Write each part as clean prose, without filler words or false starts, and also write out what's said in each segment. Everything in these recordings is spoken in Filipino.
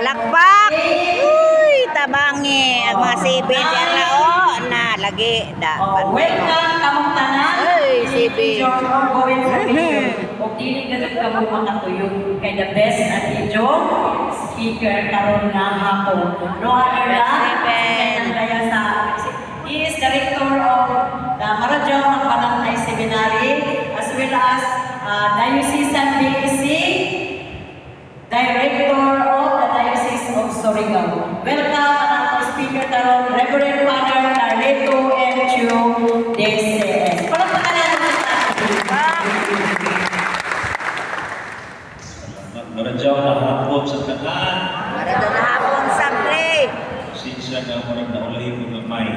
Palakpak! Uy, tabangi. Ang mga sibin yara o na lagi da. Welcome kamong tanan. Ay, sibin. Going sa video. O dili gadud kamo makatuyog kay the best adjo speaker karon nga hapon. No other than kaya sa he is director of the Marajaw ng Panantay Seminary as well as Diocesan BSC, Director of the Diocese of Surigao. Welcome ang speaker karon, Reverend Father Carleto M. Chu DCS. Palakpakan natin sa Marajaw na hapon sa tanan. Marajaw na hapon, Sample. Sinsya na marag na ulay ko gamay.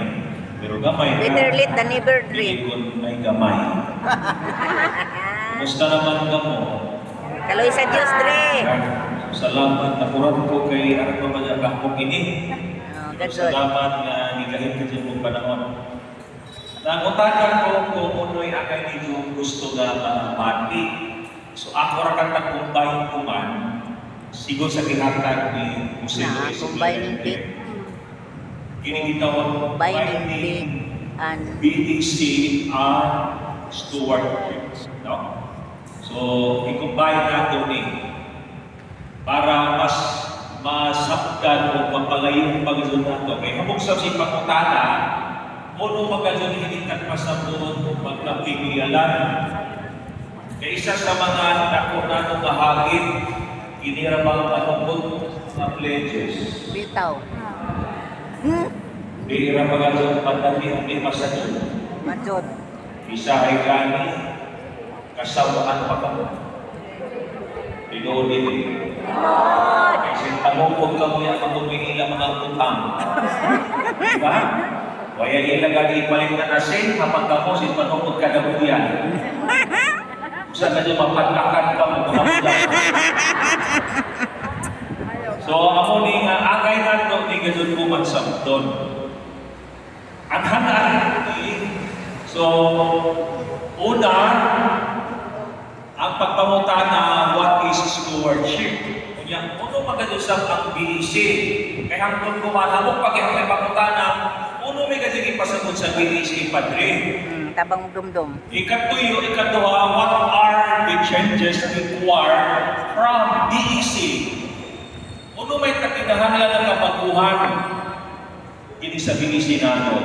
Pero gamay na. Better late than never Hindi dream. ko may gamay. Kumusta naman ka mo? Kaloy sa Diyos, Dre. Salamat. Nakurat ko kay ang pamagagah ko ini. Good. Salamat nga nigahin ka dyan mong panahon. Nangutakan ko kung uno'y akay ninyo gusto nga mati. So ako rakan takumbay ko man, sigo sa gihatag ni Jose Luis. Combining big. Kinigitawag Combining big and BDC and stewardship. No? So, i-combine natin para mas masakdan o mapalayo pag-izon nato. Kaya habog sa si Pakutana, puno mag-izon hinikat pasabot o maglapigiyalan. Kaya isa sa mga dako na itong mahagit, inirabang panubot na pledges. bitaw. Di irabang ang pandami ang di masadun. Majod. Isa ay gani, kasawaan pa ka mo. Tinoodin eh. Kasi tamupod ka mo yan kung tumingila mga utang. Diba? Kaya ilagay ipalit na nasin, kapag ka mo, sinpanupod ka na mo yan. Saan na niyo mapatlakan ka mo mga utang. So, ako ni nga, agay na ito, di ganun kumansabdon. At hanaan so, una, ang pagpamuta na what is stewardship. Kanya, uno magadusap ang BEC. Kaya hanggang kumahamok pag yung pamuta na, uno may gadiging pasabot sa BEC, Padre. Tabang dumdum. Ikatuyo, ikatuha, what are the changes required from BEC? Uno may takinahanglan ng kabaguhan ini sa BEC natin.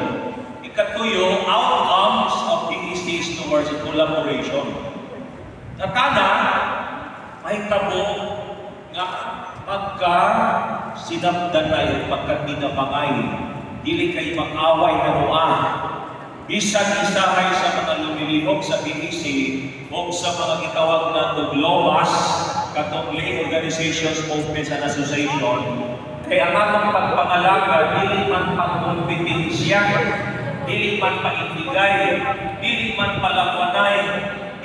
Ikatuyo, outcomes of BEC towards collaboration. Natana, may tabo nga pagka sinabdan na yung pagkatinapangay, dili kayo mag-away na doon. Bisan-isahay sa mga lumilihok sa BEC o sa mga gitawag na doglomas, katong lay organizations, movements, and association, kaya ang atong pagpangalaga, dili man pagkompetensya, dili man paindigay, dili man palakwanay,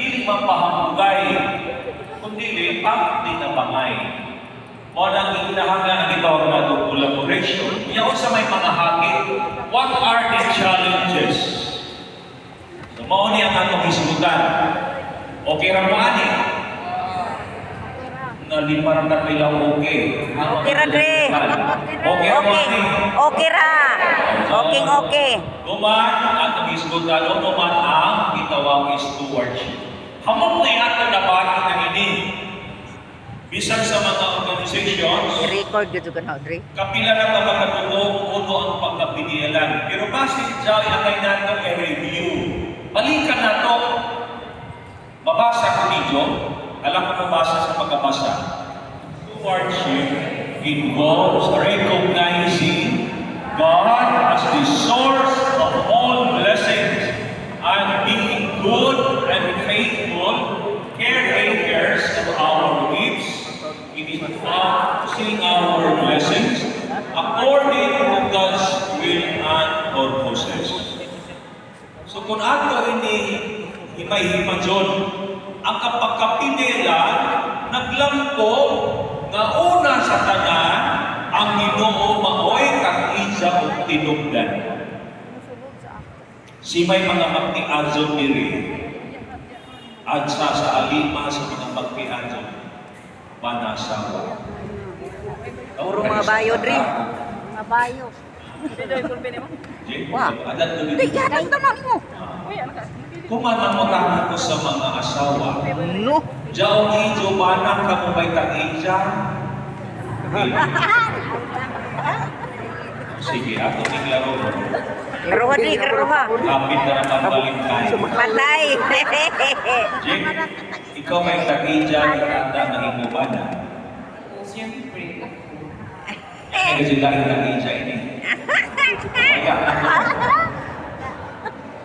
dili man pahamugay, kundi pagtinapangay. O nang inahanglan ang gitawag na itong collaboration. Iyaw sa may mga hagit, what are the challenges? So, mauni ang atong isgutan. Okay ra mo ani? Naliparan na pila okay. Okay ra, Dre. Okay ra mo ani? Okay ra. Okay. Guman ang atong isgutan, guman ang gitawag stewardship. Hamon na yung atong nabati na ini. Bisan sa mga organizations, I-record dito ka na, Dre. kapila na ba makatulog, uno ang pagkapinialan. Pero base sa ilagay nato i-review. Balikan nato. Mabasa ko dito. Alam ko mabasa sa pagkabasa. Stewardship involves recognizing God as the source of all blessings and being good and faithful caretakers of our gifts in enforcing our blessings according to God's will and purposes. So kung ato ini himay-himadyon, ang kapagkapinilan naglampo nga una sa tanan ang Ginoo maoy kang isa o tinubdan. Si may mga magtiazon diri at sa alima sa mga magtiazon panasawa. Puro mga bayo, Dre. Mabayo. Wah. Adat ko Di, dito. yan ang tanong mo. Kung manamutahan ko sa mga asawa, No. Jaong ijo banang kamu may tag-ija. Sige, ako tiglaro mo. Karuha, Dre, karuha. Kapit na naman Valentine. Patay. Jim, ikaw may tag-ija ni tanda na imo bana. Ay, kasi dahil tag-ija ini. Kaya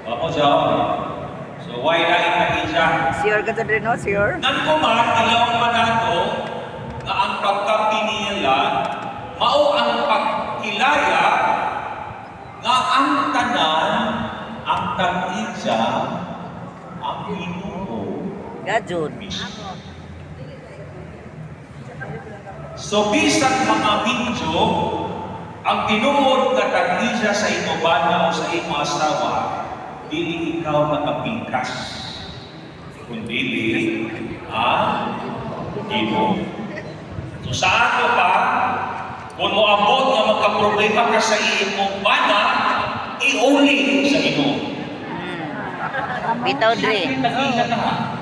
ako, Jao. So, why na yung tag-ija? Sure ka to, Dre, no? Sure? Nagkuman, ilawang manato na ang pagkapinila, mao ang pagkilaya nga ang tanan, ang tag-ija, ang Ginoo Gajud. mismo. So, bisag mga video, ang tinuod nga tag-ija sa imo bana o sa imo asawa, dili ikaw makapingkas. Kundi ang Ginoo. So sa ato pa, kung moabot nga magka-problema ka sa imong bana, iuli sa Ginoo. Bitaw, Dre. Tag-ija na.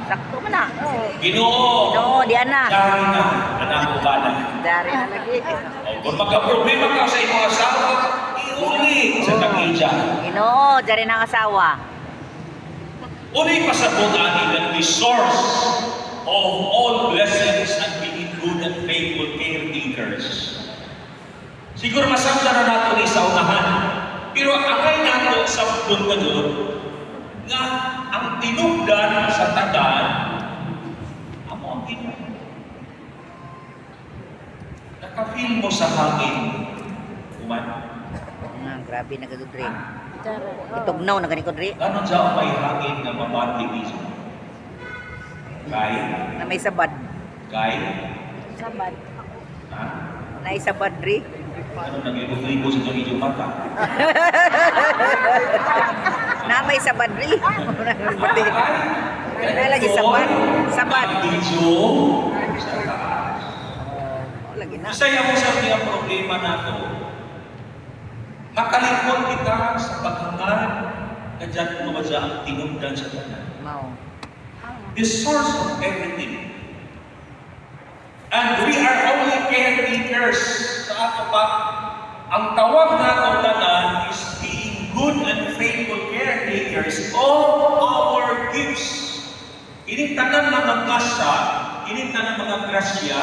Sakto mo na. Ginoo. No, di ana. Dahil na, anak ko bana. Dari na lagi. O, kung magka-problema ka sa imong asawa, iuli sa tag-ija. Ginoo, dari na ang asawa. Unay pasabot ani that the source of all blessings and being good and faithful caretakers. Siguro masabda na nato ni sa unahan. Pero akay nato sa doon nga ang tinugdan sa tanan amo ang Ginoo. Nakafeel mo sa hangin. Uman. Grabe na gado, Dre. Itugnaw na ganito, Dre. Ganon siya may hangin na mamatlig iso. Kay? Na may sabad. Kay? Sabad. Ha? Na isabad, Dre. Ano nag-ibo sa kanya yung mata? Na may sabad, Dre. Pati. Na lagi sabad. Sabad. Medyo sa taas. Oh, lagi na. Masaya mo sa mga problema nato. Makalimot kita sa paghangad na dyan mo ba siya ang tinugdan sa tanan. Mao. The source of everything. And we are only caretakers sa ato pa. Ang tawag nato tanan is being good and faithful caretakers of our gifts. Ini tanan mga grasya, ini tanan mga grasya